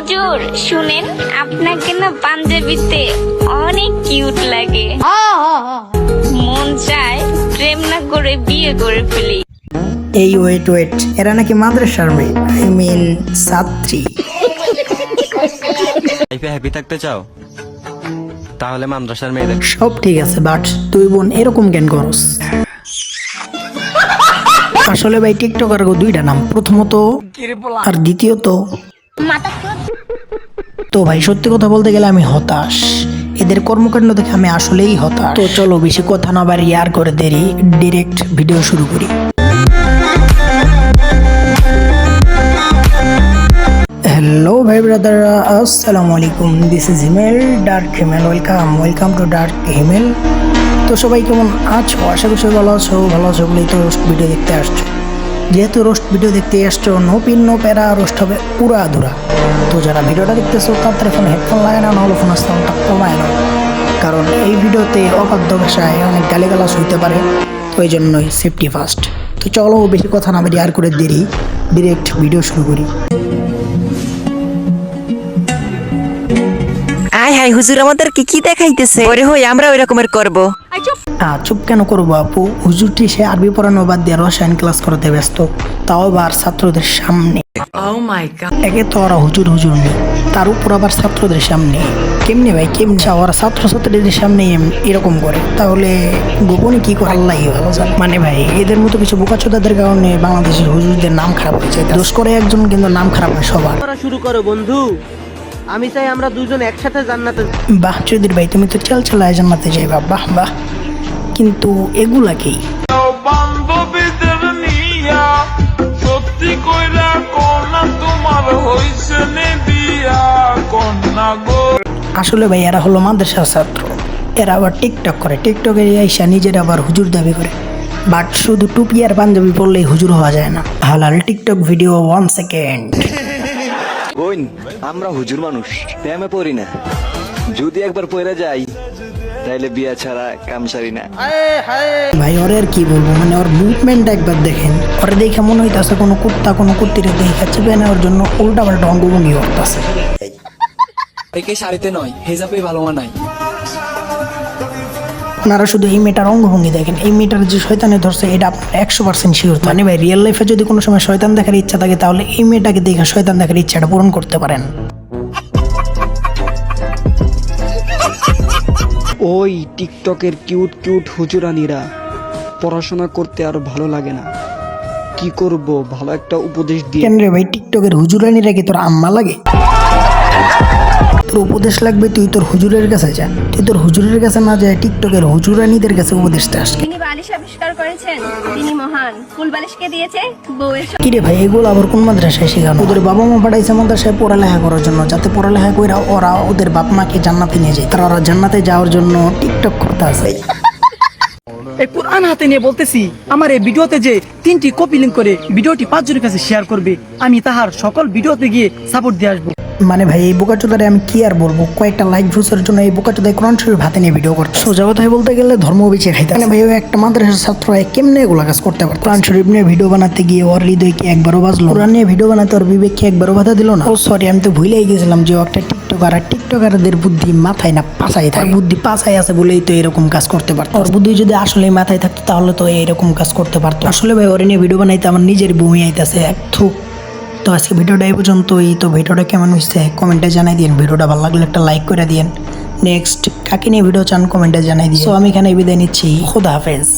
হুজুর শুনেন, আপনাকে না পাঞ্জাবিতে অনেক কিউট লাগে। মন চায় প্রেম না করে বিয়ে করে ফেলি। এই ওয়েট, এরা নাকি মাদ্রাসার মেয়ে, আই মিন ছাত্রী। লাইফে হ্যাপি থাকতে চাও তাহলে মাদ্রাসার মেয়েদের সব ঠিক আছে, বাট তুই বোন এরকম কেন করস? আসলে ভাই টিকটকার দুইটা নাম, প্রথমত আর দ্বিতীয়ত। তো ভাই সত্যি কথা বলতে গেলে আমি হতাশ, এদের কর্মকাণ্ড দেখে আমি আসলেই হতাশ। তো চলো বেশি কথা না বাড়িয়ে আর করে দেরি, ডিরেক্ট ভিডিও শুরু করি। হ্যালো ভাই ব্রাদার, আসসালামু আলাইকুম। This is Himel, dark Himel. Welcome to dark হিমেল। তো সবাই কেমন আছো? আশা করি সবাই ভালো আছো বলেই তো রোস্ট ভিডিও দেখতে আসছো। যেহেতু রোস্ট ভিডিও দেখতে আসছো, নো পিন নো প্যারা, রোস্ট হবে পুরা আধুরা। তো যারা ভিডিওটা দেখতেছো তাদের ফোনে হেডফোন লাগে না, নাহলে ফোন আসতে কমায় না, কারণ এই ভিডিওতে অবাধ্য ভাষায় অনেক গালিগালাজ হইতে পারে, তো এই জন্যই সেফটি ফার্স্ট। তো চলো বেশি কথা না বেরিয়ে আর করে দেরি, ডিরেক্ট ভিডিও শুরু করি। আয় হাই হুজুর, আমাদেরকে কি দেখাইতেছে? ওরে হই আমরা ওই রকমের করব। চুপ কেন করবো আপু? হুজুরটি সে আরবি পড়ানো বাদ দিয়ে রসায়ন ক্লাস করতে ব্যস্ত, তাও আবার ছাত্রদের সামনে। একে তো ওরা হুজুর নেই, তার উপর আবার ছাত্রদের সামনে। কেমনে ভাই কেমনে ওরা ছাত্রছাত্রীদের সামনে এরকম করে? তাহলে গোপনে কি করে আল্লাহ ভালো জানে। মানে ভাই এদের মতো কিছু বোকাচোদাদের কারণে বাংলাদেশের হুজুরদের নাম খারাপ হয়েছে। দোষ করে একজন, কিন্তু নাম খারাপ হয় সবার। শুরু করো বন্ধু, আমি চাই আমরা দুজন একসাথে জান্নাতে। বাহ চৌধুরী ভাই, তুমি তো চালায় জান্নাতে যাইবা, বাহ বাহ। কিন্তু এগুলা কি? বান্ধবীদের নিয়া সত্যি কইরা কোনা তোমার হইছে নে বিয়া কন্যা গো। আসলে ভাই এরা হলো মাদ্রাসার ছাত্র, এরা আবার টিকটক করে, টিকটকের আইসা নিজের আবার হুজুর দাবি করে। বাট শুধু টুপি আর পাঞ্জাবি পরলেই হুজুর হওয়া যায় না। হালাল টিকটক ভিডিও 1 সেকেন্ড। বোন আমরা হুজুর মানুষ, প্রেমে পড়ি না, যদি একবার পড়ে যাই তাইলে বিয়া ছাড়া কাম সারি না। ভাই ওরে আর কি বলবো, মানে ওর মুভমেন্ট একবার দেখেন, ওরে দেখে মনে হইতেছে কোনো কুত্তা কোনো কুত্তিরে দেখে চেপে নেওয়ার জন্য উল্টা পাল্টা অঙ্গভঙ্গি করতেছে। একে শাড়িতে নয় হেজাবে ভালো মানায়। আপনারা শুধু এই মেয়েটার অঙ্গভঙ্গি দেখেন, এই মেয়েটার যে শয়তানে ধরছে এটা আপনার 100% শিওর। মানে ভাই রিয়েল লাইফে যদি কোনো সময় শয়তান দেখার ইচ্ছা থাকে, তাহলে এই মেয়েটাকে দেখে শয়তান দেখার ইচ্ছাটা পূরণ করতে পারেন। ওই টিকটকের কিউট হুজুরানিরা পড়াশোনা করতে আর ভালো লাগে না, কি করব? ভালো একটা উপদেশ দিয়ে। কেন রে ভাই, টিকটকের হুজুরানিরা কি তোর আম্মা লাগে? তোর উপদেশ লাগবে, তুই তোর হুজুরের কাছে যা। তুই তোর হুজুরের কাছে না যায় টিকটকের হুজুরানিদের কাছে উপদেশটা আসবে। তিনি বালিশ আবিষ্কার করেছেন, তিনি মহান। ফুল বালিশকে দিয়েছে বউয়ের। কিরে ভাই এগুলো আবার কোন মাদ্রাসায় শেখানো? ওদের বাবা মা পাঠাইছে মাদ্রাসায় পড়ালেখা করার জন্য, যাতে পড়ালেখা করে ওরা ওদের বাপ মাকে জান্নাতে নিয়ে যায়। তারা ওরা জান্নাতে যাওয়ার জন্য টিকটক করতে আসে। এই কোরআন হাতে নিয়ে বলতেছি, আমার এই ভিডিওতে যে 3টি কপি লিংক করে ভিডিওটি 5 জনের কাছে শেয়ার করবে, আমি তাহার সকল ভিডিওতে গিয়ে সাপোর্ট দিয়ে আসবো। মানে ভাই এই বোকাচোদারে আমি কি আর বলবো, কয়েকটা লাইক ভিউসের জন্য এই বোকাচোদায় কোরআন শরীফ হাতে নিয়ে ভিডিও করতে। সোজা কথায় বলতে গেলে ধর্ম বেঁচে খাইতে। মানে ভাই একটা মাদ্রাসার ছাত্র কেমনে এগুলো কাজ করতে পারে? কোরআন শরীফ নিয়ে ভিডিও বানাতে গিয়ে ওর হৃদয় কি একবারও বাজলো? কোরআন নিয়ে ভিডিও বানাতে ওর বিবেক কি একবারও বাধা দিল না? ও সরি, আমি তো ভুলেই গেছিলাম যে ও একটা টিকটকার, আর টিকটকারদের বুদ্ধি মাথায় না পাছায় থাকে। বুদ্ধি পাছায় আছে বলেই তো এরকম কাজ করতে পারতো। ওর বুদ্ধি যদি আসলে মাথায় থাকতো তাহলে তো এরকম কাজ করতে পারতো। আসলে ভাই ওর নিয়ে ভিডিও বানাইতে আমার নিজের বমি আইতেছে একটু। তো আজকে ভিডিওটা এই পর্যন্তই। তো ভিডিওটা কেমন হয়েছে কমেন্টে জানাই দিন। ভিডিওটা ভালো লাগলে একটা লাইক করে দিন। নেক্সট কাকে নিয়ে ভিডিও চান কমেন্টে জানাই দিন। তো আমি এখানে বিদায় নিচ্ছি, খোদা হাফেজ।